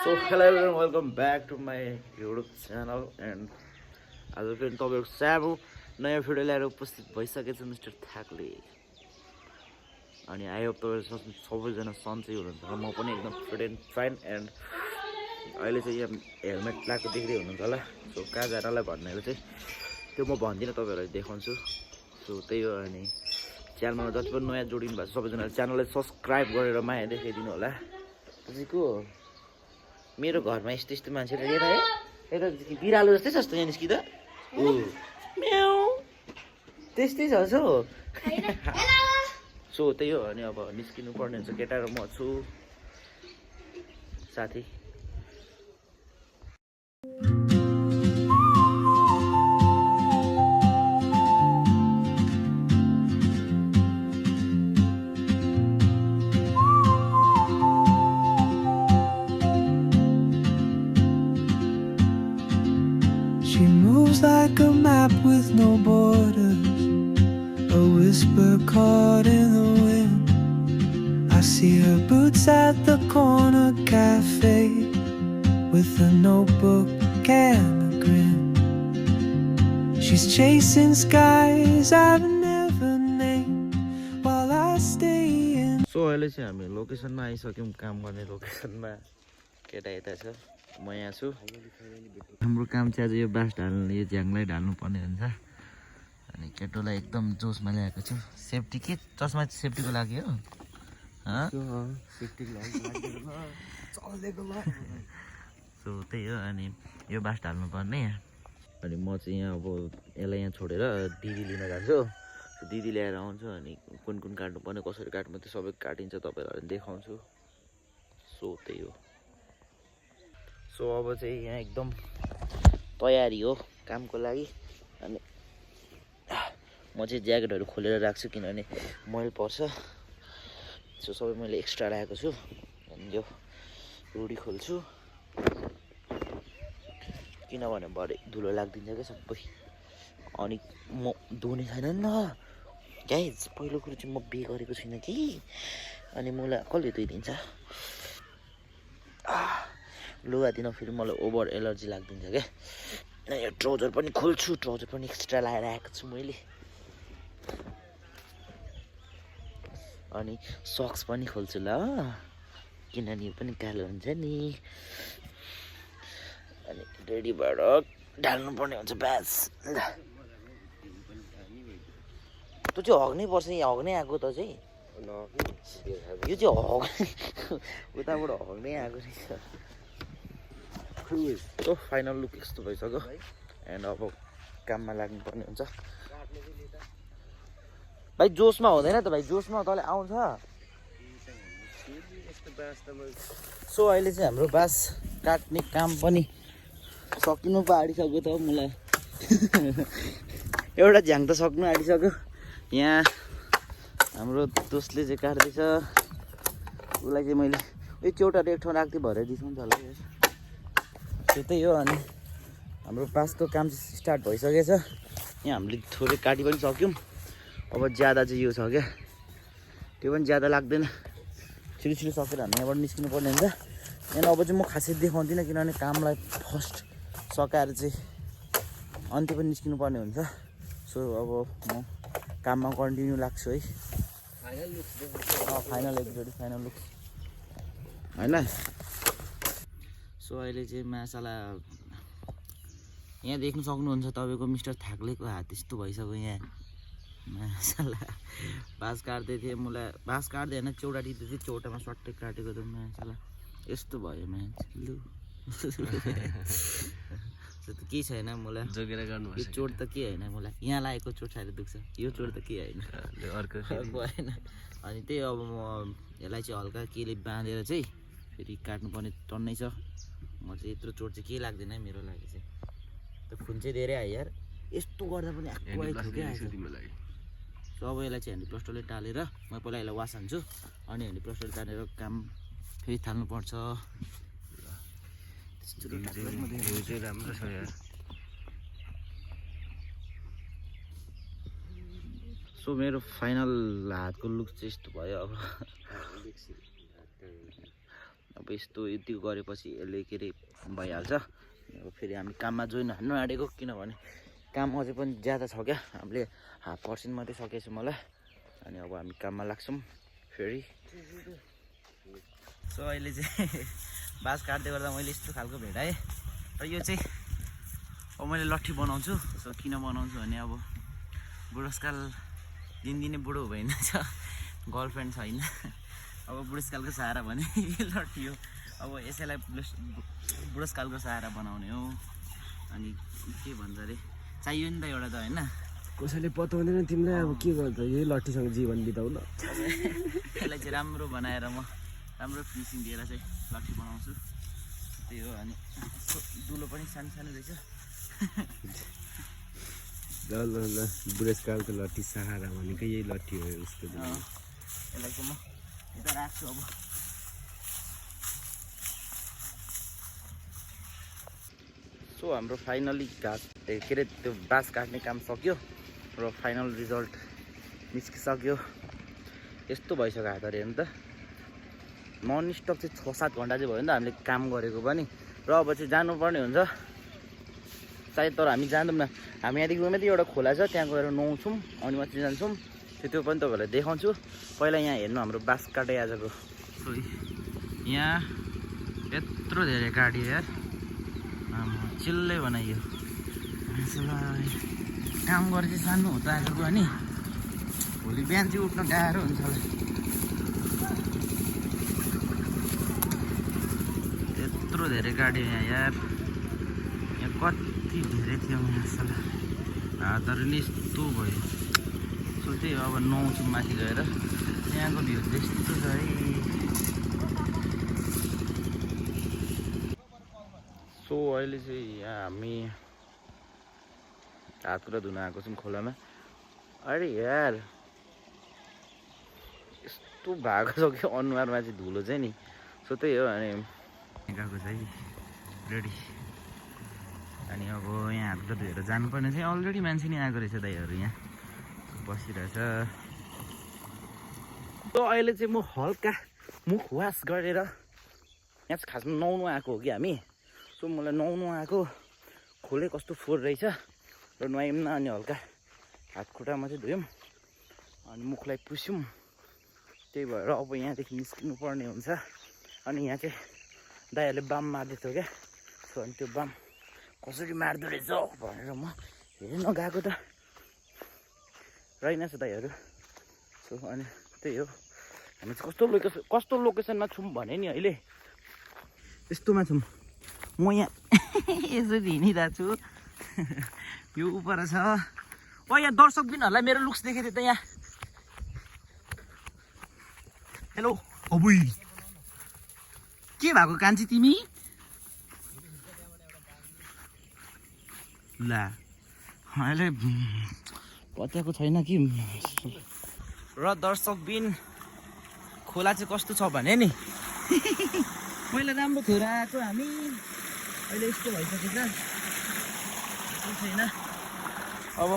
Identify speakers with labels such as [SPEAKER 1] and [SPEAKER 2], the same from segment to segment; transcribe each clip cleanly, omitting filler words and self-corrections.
[SPEAKER 1] So hello everyone, welcome back to my YouTube channel and आज फेरि तपाईँहरू सानो नयाँ भिडियो ल्याएर उपस्थित भइसकेछ मिस्टर थाक्ले। अनि आई होप तपाईँहरू सबैजना सन्चै हुनुहुन्छ र म पनि एकदम फिट एन्ड फाइन एन्ड अहिले चाहिँ यहाँ हेलमेट लगाएको देख्दै हुनुहुन्छ होला। सो कहाँ जानलाई भन्नेहरू चाहिँ त्यो म भन्दिनँ, तपाईँहरूलाई देखाउँछु। सो त्यही हो। अनि च्यानलमा जति पनि नयाँ जोडिनु भएको छ सबैजनाले च्यानललाई सब्सक्राइब गरेर माया देखाइदिनु होला। को मेरो घरमा यस्तो यस्तो मान्छेले यता है यता बिरालो जस्तै छ जस्तो यहाँ निस्किँदा ऊ म्याउ त्यस्तै छ सो सो त्यही हो। अनि अब निस्किनु पर्ने हुन्छ, केटा र म छु साथी।
[SPEAKER 2] She moves like a map with no borders, a whisper caught in the wind. I see her boots at the corner cafe with a notebook and a grin. She's chasing skies I've never named while I stay in.
[SPEAKER 1] So अहिले चाहिँ हामी लोकेसनमा आइसक्यौँ, काम गर्ने लोकेसनमा। केटा यता छ, म यहाँ छु। हाम्रो काम चाहिँ आज यो बाँस ढाल्नु, यो झ्याङलाई ढाल्नुपर्ने हुन्छ। अनि केटोलाई एकदम जोसमा ल्याएको छु। सेफ्टी के चस्मा सेफ्टीको लागि हो? सो त्यही हो। अनि यो बाँस ढाल्नुपर्ने। अनि म चाहिँ यहाँ अब यसलाई यहाँ छोडेर दिदी लिन जान्छु। दिदी ल्याएर आउँछु। अनि कुन कुन काट्नुपर्ने, कसरी काट्नु त्यो सबै काटिन्छ, तपाईँहरूलाई देखाउँछु। सो त्यही हो। सो अब चाहिँ यहाँ एकदम तयारी हो कामको लागि। अनि म चाहिँ ज्याकेटहरू खोलेर राख्छु किनभने मैल पर्छ। सो सबै मैले एक्स्ट्रा राखेको छु। अनि यो रुडी खोल्छु किनभने भरे धुलो लाग्दिन्छ क्या सबै। अनि म धुने छैन नि त गाइज। पहिलो कुरो चाहिँ म बिहे गरेको छुइनँ कि, अनि मलाई कसले धोइदिन्छ? लुगा दिन फेरि मलाई ओभर एलर्जी लाग्दिन्छ क्या। यो ट्राउजर पनि खोल्छु, ट्राउजर पनि एक्स्ट्रा लगाएर आएको छु मैले। अनि सक्स पनि खोल्छु ल, किनभने यो पनि कालो हुन्छ नि। अनि रेडी भएर ढाल्नुपर्ने हुन्छ बास। ल त्यो चाहिँ हग्नै पर्छ, यहाँ हग्नै आएको त चाहिँ यो चाहिँ उताबाट हग्नै आएको रहेछ। सो फाइनल लुक यस्तो भइसक्यो। एन्ड अब काममा लाग्नुपर्ने हुन्छ। भाइ जोसमा हुँदैन त भाइ, जोसमा तँलाई आउँछ। सो अहिले चाहिँ हाम्रो बाँस काट्ने काम पनि सक्नु पो आँटिसक्यो त मलाई। एउटा झ्याङ त सक्नु आँटिसक्यो। यहाँ हाम्रो दोस्तले चाहिँ काट्दैछ, उसलाई चाहिँ मैले यो चौटाहरू एक ठाउँ राख्दै भएर दिन्छौँ होला। त्यो त्यही हो। अनि हाम्रो बाँसको काम चाहिँ स्टार्ट भइसकेछ। यहाँ हामीले थोरै काटी पनि सक्यौँ। अब ज्यादा चाहिँ यो छ क्या, त्यो पनि ज्यादा लाग्दैन। छिटो छिटो सकेर हामी यहाँबाट निस्किनु पर्ने हुन्छ। यहाँ अब चाहिँ म खासै देखाउँदिनँ किनभने कामलाई फर्स्ट सकाएर चाहिँ अन्त्य पनि निस्किनु पर्ने हुन्छ। सो अब म काममा कन्टिन्यू लाग्छु है। फाइनल एपिसोड, फाइनल लुक होइन। सो अहिले चाहिँ मासाला यहाँ देख्नु सक्नुहुन्छ तपाईँको मिस्टर थाक्लेको हात यस्तो भइसक्यो। यहाँ मासाला बाँस काट्दै थिएँ, मलाई बाँस काट्दै होइन चौडा टिप्दै थिएँ, चौटामा सट्टै काटेको त मासाला यस्तो भयो मान्छे। लु केही छैन, मलाई जोगेर गर्नु यो चोट त के होइन, मलाई यहाँ लागेको चोट साह्रै दुख्छ, यो चोट त के होइन अर्को होइन। अनि त्यही अब म यसलाई चाहिँ हल्का केले बाँधेर चाहिँ फेरि काट्नुपर्ने टन्नै छ। म चाहिँ यत्रो चोट चाहिँ केही लाग्दैन है मेरो लागि चाहिँ। त खुन चाहिँ धेरै आयो यार, यस्तो गर्दा पनि आएको आइसक्यो तिमीलाई। सो अब यसलाई चाहिँ ह्यान्डी प्लास्टरले टालेर म पहिला यसलाई वास हान्छु, अनि ह्यान्डी प्लास्टरले टालेर काम फेरि थाल्नुपर्छ। राम्रो छ यार। सो मेरो फाइनल हातको लुक चाहिँ यस्तो भयो। अब अब यस्तो यति गरेपछि यसले के अरे भइहाल्छ। अब फेरि हामी काममा जोइन हान्नु आँटेको, किनभने काम अझै पनि ज्यादा छ क्या, हामीले 1/2% मात्रै सकेको छ मलाई। अनि अब हामी काममा लाग्छौँ फेरि। सो अहिले चाहिँ बाँस काट्दै गर्दा मैले यस्तो खालको भेटाएँ र यो चाहिँ अब मैले लट्ठी बनाउँछु। सो किन बनाउँछु भने अब बुढेसकाल दिनदिनै बुढो भइरहेछ, गर्लफ्रेन्ड छैन, अब बुढेसकालको सहारा भने यो लट्ठी हो। अब यसैलाई बुढेसकालको सहारा बनाउने हो। अनि के भन्छ अरे चाहियो नि त एउटा त होइन,
[SPEAKER 3] कसैले पताउँदैन तिमीलाई अब के गर्छ, यही लट्ठीसँग जीवन बिताउन।
[SPEAKER 1] यसलाई चाहिँ राम्रो बनाएर म राम्रो फिनिसिङ दिएर चाहिँ लट्ठी बनाउँछु, त्यही हो। अनि दुलो पनि सानो सानो रहेछ।
[SPEAKER 3] ल बुढेसकालको लट्ठी सहारा भनेको यही लट्ठी हो उसको।
[SPEAKER 1] यसलाई चाहिँ म यता राख्छु। अब सो हाम्रो फाइनली घाँस के अरे त्यो बाँस काट्ने काम सक्यो र फाइनल रिजल्ट निस्किसक्यो। यस्तो भइसक्यो हातहरू हेर्नु त, नन स्टप चाहिँ 6-7 घन्टा चाहिँ भयो नि त हामीले काम गरेको पनि। र अब चाहिँ जानुपर्ने हुन्छ सायद, तर हामी जाँदैनौँ। हामी यहाँदेखि मात्रै एउटा खोला छ, त्यहाँ गएर नुहाउँछौँ अनि मात्रै जान्छौँ। त्यो पनि तपाईँहरूलाई देखाउँछु। पहिला यहाँ हेर्नु हाम्रो बाँस काटे आजको। यहाँ यत्रो धेरै काट्यो यार, चिल्लै बनाइयो। काम गरेर चाहिँ सानो हो त आजको, अनि भोलि बिहान चाहिँ उठ्न गाह्रो हुन्छ होला। यत्रो धेरै काट्यो यहाँ यार, यहाँ कति धेरै थियो यहाँ, हातहरू नि यस्तो भयो। सो त्यही अब नुहाउँछु माथि गएर, यहाँको भ्यू त्यस्तो छ है। सो अहिले चाहिँ यहाँ हामी हात खुट्टा धुन आएको छौँ खोलामा। अरे यार यस्तो भएको छ कि अनुहारमा चाहिँ धुलो चाहिँ नि। सो त्यही हो। अनि गएको चाहिँ रेडी। अनि अब यहाँ हात खुट्टा धुएर जानुपर्ने चाहिँ अलरेडी मान्छे नि आएको रहेछ, दाइहरू यहाँ बसिरहेछ। सो अहिले चाहिँ म हल्का मुख वास गरेर यहाँ चाहिँ खासमा नुहाउनु आएको हो कि हामी। सो मलाई नुहाउनु आएको, खोले कस्तो फोहोर रहेछ र नुहायौँ न। अनि हल्का हात खुट्टा मात्रै धुयौँ अनि मुखलाई पुस्यौँ। त्यही भएर अब यहाँदेखि निस्किनु पर्ने हुन्छ। अनि यहाँ चाहिँ दाइहरूले बाम मार्दै थियो क्या। सो अनि त्यो बाम कसरी मार्दो रहेछ भनेर म हेर्न गएको त रहेनछ दाइहरू। सो अनि त्यही हो, हामी चाहिँ कस्तो लोकेसनमा छौँ भने नि अहिले यस्तोमा छौँ। म यहाँ यसरी हिँडिरहेको छु, यो उपर छ। यहाँ दर्शक बिनहरूलाई मेरो लुक्स देखेको थियो त यहाँ। हेलो अबुई, के भएको कान्छी तिमी? ला अहिले पत्याएको छैन कि। र दर्शक बिन खोला चाहिँ कस्तो छ भने नि, पहिला राम्रो थियो आएको हामी, अहिले यस्तो भइसकेछ छैन। अब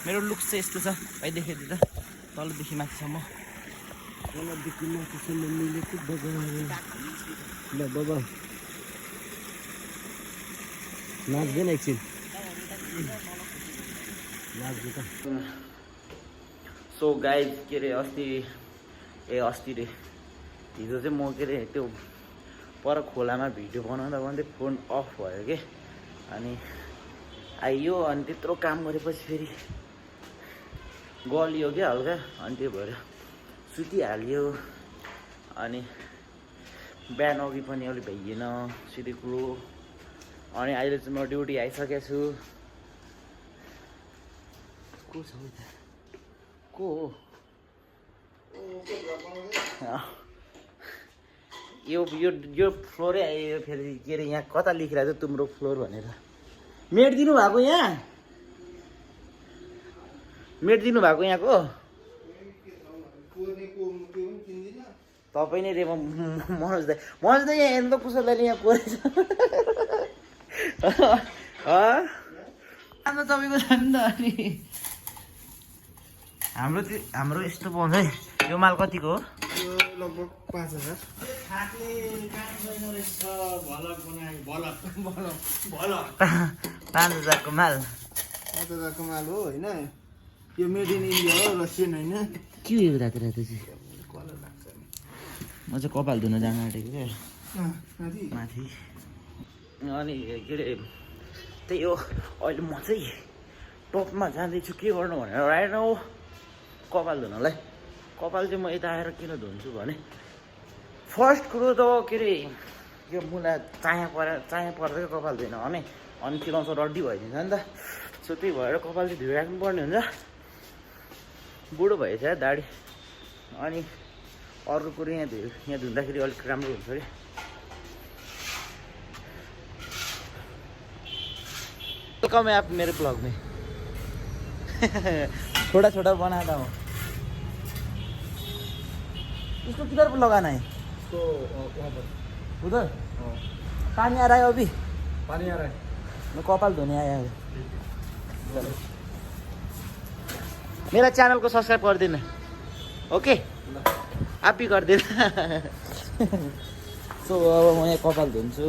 [SPEAKER 1] मेरो लुक्स चाहिँ यस्तो छ भाइ, देखाइदिनु त तलदेखि माथिसम्म।
[SPEAKER 3] तलदेखि माथिसम्म मिलेको ल बाबा नाच्दैन एकछिन, नाच्नु त।
[SPEAKER 1] सो गाइज के अरे अस्ति रे हिजो चाहिँ म के अरे त्यो पर खोलामा भिडियो बनाउँदा फोन अफ भयो कि। अनि आइयो अनि त्यत्रो काम गरेपछि फेरि गलियो क्या हल्का, अनि त्यही भएर सुतिहाल्यो। अनि बिहान अघि पनि अलिक भइएन सिधै कुरो। अनि अहिले चाहिँ म ड्युटी आइसकेको छु। को छ उता? को हो? यो फ्लोरै आयो फेरि। के अरे यहाँ कता लेखिरहेको छ तिम्रो फ्लोर भनेर? मेट दिनु भएको यहाँ? मेट दिनु भएको यहाँको? तपाईँ नै रे मनोज दाइ यहाँ हेर्नु त कुशल दाइले यहाँ कोरेछ। अन्त तपाईँको छ नि त। अनि हाम्रो यस्तो पाउँछ है। यो माल कतिको हो?
[SPEAKER 4] यो लगभग 5000
[SPEAKER 1] 5,000 को माल
[SPEAKER 4] 5000 को माल हो होइन यो मेड इन इन्डिया हो रसियन होइन
[SPEAKER 1] के हो राति राति चाहिँ
[SPEAKER 4] कलर लाग्छ नि
[SPEAKER 1] म चाहिँ कपाल धुन जान आँटेको क्या
[SPEAKER 4] माथि
[SPEAKER 1] माथि अनि के अरे त्यही हो अहिले म चाहिँ टपमा जाँदैछु के गर्नु भनेर राइट हो कपाल धुनलाई कपाल चाहिँ म यता आएर किन धुन्छु भने फर्स्ट कुरो त के अरे यो मुला चाया पर्दै कपाल धुएन भने अनि चिलाउँछ रड्डी भइदिन्छ नि त सो त्यही भएर कपाल चाहिँ धोइराख्नु पर्ने हुन्छ बुढो भएछ दाढी अनि अर्को कुरो यहाँ धुँदाखेरि अलिक राम्रो हुन्छ अरे वेलकम है आप मेरे ब्लॉग में छोटा छोटा बनाता हूँ इसको किधर पर लगाना है
[SPEAKER 4] तो वहाँ पर
[SPEAKER 1] उधर पानी आ रहा है अभी
[SPEAKER 4] पानी आ रहा है
[SPEAKER 1] मैं कपाल धोने आया हूँ चलो मेरा चैनल को सब्सक्राइब कर देना ओके आप भी कर देना सो अब म यहाँ कपाल धुन्छु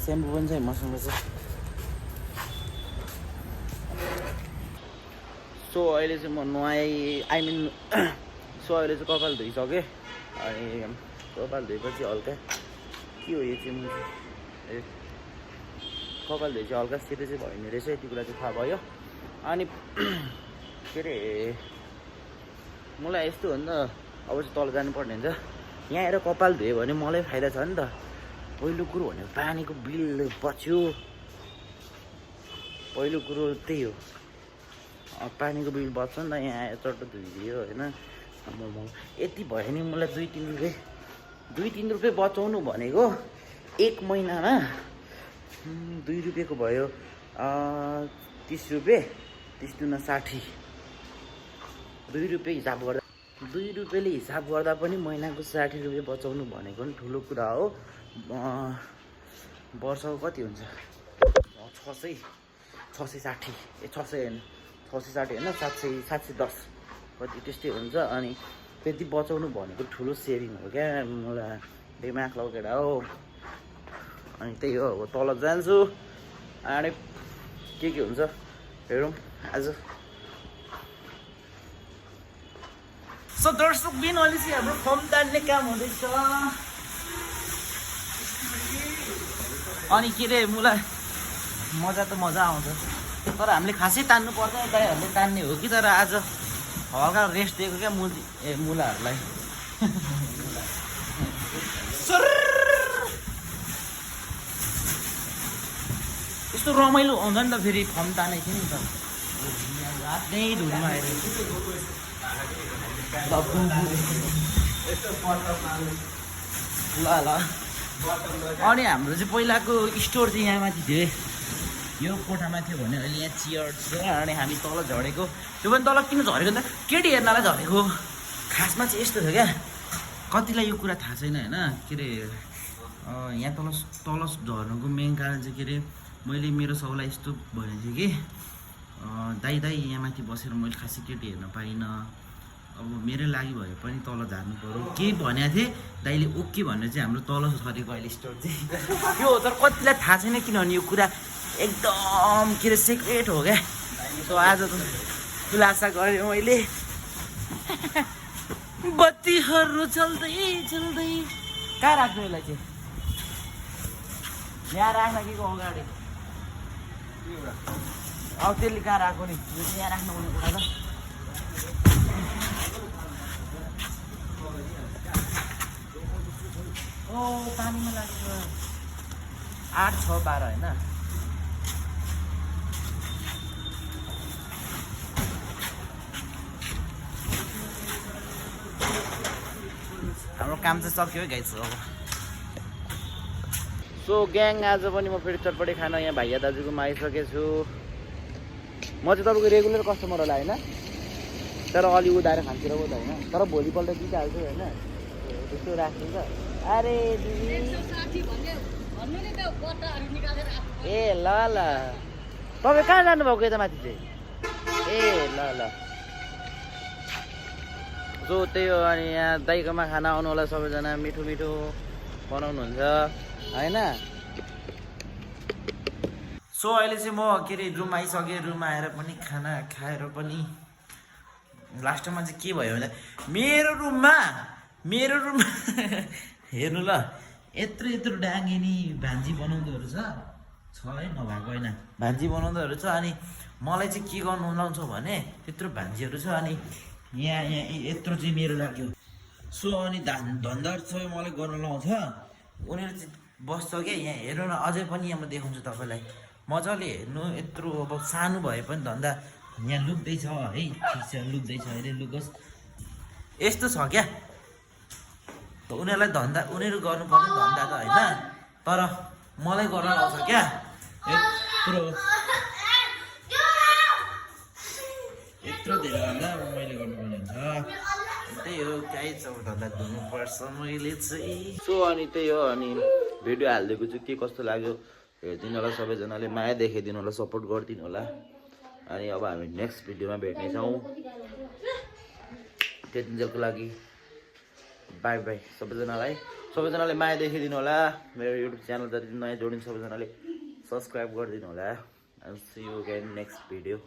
[SPEAKER 1] सेम्पू पनि छ मसँग चाहिँ सो अहिले चाहिँ म नुहाएँ आई मिन सो अहिले चाहिँ कपाल धोइसकेँ अनि कपाल धोएपछि हल्का के हो यो चाहिँ ए कपाल धोएपछि हल्का सेतो चाहिँ भइने रहेछ यति कुरा चाहिँ थाहा भयो अनि के अरे मलाई यस्तो हो नि त अब चाहिँ तल जानुपर्ने हुन्छ यहाँ आएर कपाल धोयो भने मलाई फाइदा छ नि त पहिलो कुरो भनेको पानीको बिल बच्यो पहिलो कुरो त्यही हो पानीको बिल बच्छ नि त यहाँ आएर चट्ट धोइदियो होइन यति भयो नि मलाई 2-3 रुपियाँ बचाउनु भनेको 1 महिनामा 2 रुपियाँको भयो 30 रुपियाँ 30 दुना 60 2 रुपियाँ हिसाब गर्दा 2 रुपियाँले हिसाब गर्दा पनि महिनाको 60 रुपियाँ बचाउनु भनेको पनि ठुलो कुरा हो वर्षको कति हुन्छ 660 ए 600 होइन 660 होइन 710 कति त्यस्तै हुन्छ अनि त्यति बचाउनु भनेको ठुलो सेभिङ हो क्या मलाई दिमाग लगेर हो अनि त्यही हो अब तल जान्छु अनि के हुन्छ हेरौँ आज सो दर्शक बिन अहिले चाहिँ हाम्रो फर्म तान्ने काम हुँदैछ अनि के अरे मलाई मजा त मजा आउँछ तर हामीले खासै तान्नु पर्दैन दाइहरूले तान्ने हो कि तर आज हल्का रेस्ट दिएको क्या मुलाहरूलाई यस्तो रमाइलो आउँछ नि त फेरि फर्म तानेको थियो नि त रात नै धुनमा आएर ल ल अनि हाम्रो चाहिँ पहिलाको स्टोर चाहिँ यहाँ माथि थियो यो कोठामा थियो भने अहिले यहाँ चियर छ अनि हामी तल झरेको त्यो पनि तल किन झरेको नि त केटी हेर्नलाई झरेको खासमा चाहिँ यस्तो थियो क्या कतिलाई यो कुरा थाहा छैन होइन के अरे यहाँ तल झर्नुको मेन कारण चाहिँ के अरे मैले मेरो सबैलाई यस्तो भनेको थिएँ कि दाइ यहाँ माथि बसेर मैले खासै केटी हेर्न पाइनँ अब मेरो लागि भए पनि तल झार्नु पऱ्यो केही भनेको थिएँ दाइले ओके भनेर चाहिँ हाम्रो तल झरेको अहिले स्टोर चाहिँ यो तर कतिलाई थाहा छैन किनभने यो कुरा एकदम के अरे सिक्रेट हो क्या सो आज त खुलासा गरेँ मैले बत्तीहरू चल्दै कहाँ राख्नु यसलाई चाहिँ यहाँ राख्न कि अगाडि अब त्यसले कहाँ राख्नु नि यो चाहिँ यहाँ राख्नु पर्ने कुरा त ओ पानीमा लागेको 8, 6, 12 होइन हाम्रो काम चाहिँ सक्यो है गाइस अब सो ग्याङ आज पनि म फेरि चटपटे खाना यहाँ भाइया दाजुकोमा आइसकेको छु म चाहिँ तपाईँको रेगुलर कस्टमर होला होइन तर अलि उधाएर खान्छु र त होइन तर भोलिपल्ट दिइहाल्छु होइन त्यस्तो राख्छु त अरे दिदी ए ल ल तपाईँ कहाँ जानुभएको यता माथि चाहिँ ए ल ल सो त्यही हो अनि यहाँ दाइकोमा खाना आउनु होला सबैजना मिठो मिठो बनाउनुहुन्छ होइन सो अहिले चाहिँ म के अरे रुम आइसकेँ रुममा आएर पनि खाना खाएर पनि लास्टमा चाहिँ के भयो भन्दा मेरो रुममा हेर्नु ल यत्रो यत्रो डाङ्गे नि भान्जी बनाउँदोहरू छ है नभएको होइन भान्जी बनाउँदोहरू छ अनि मलाई चाहिँ के गर्नु लाउँछ भने त्यत्रो भान्जीहरू छ अनि यहाँ यत्रो चाहिँ मेरो लाग्यो सो अनि धन्दाहरू सबै मलाई गर्न लाउँछ उनीहरू चाहिँ बस्छ क्या यहाँ हेर्नु न अझै पनि यहाँ म देखाउँछु तपाईँलाई मजाले हेर्नु यत्रो अब सानो भए पनि धन्दा यहाँ लुक्दैछ है ठिक छ लुक्दैछ अहिले लुकोस् यस्तो छ क्या त उनीहरूलाई धन्दा उनीहरू गर्नुपर्ने धन्दा त होइन तर मलाई गर्न लाउँछ क्या यत्रो धेरै धन्दा अब मैले गर्नुपर्ने हुन्छ त्यही हो केही छ धन्दा गर्नुपर्छ मैले चाहिँ सो अनि त्यही हो अनि भिडियो हालिदिएको चाहिँ के कस्तो लाग्यो हेरिदिनु होला सबैजनाले माया देखाइदिनु होला सपोर्ट गरिदिनु होला अनि अब हामी नेक्स्ट भिडियोमा भेट्नेछौँ त्यतिन्जेलको लागि बाई बाई सबैजनाले माया देखाइदिनु होला मेरो युट्युब च्यानल जति नयाँ जोडिनु सबैजनाले सब्सक्राइब गरिदिनु होला and see you again next video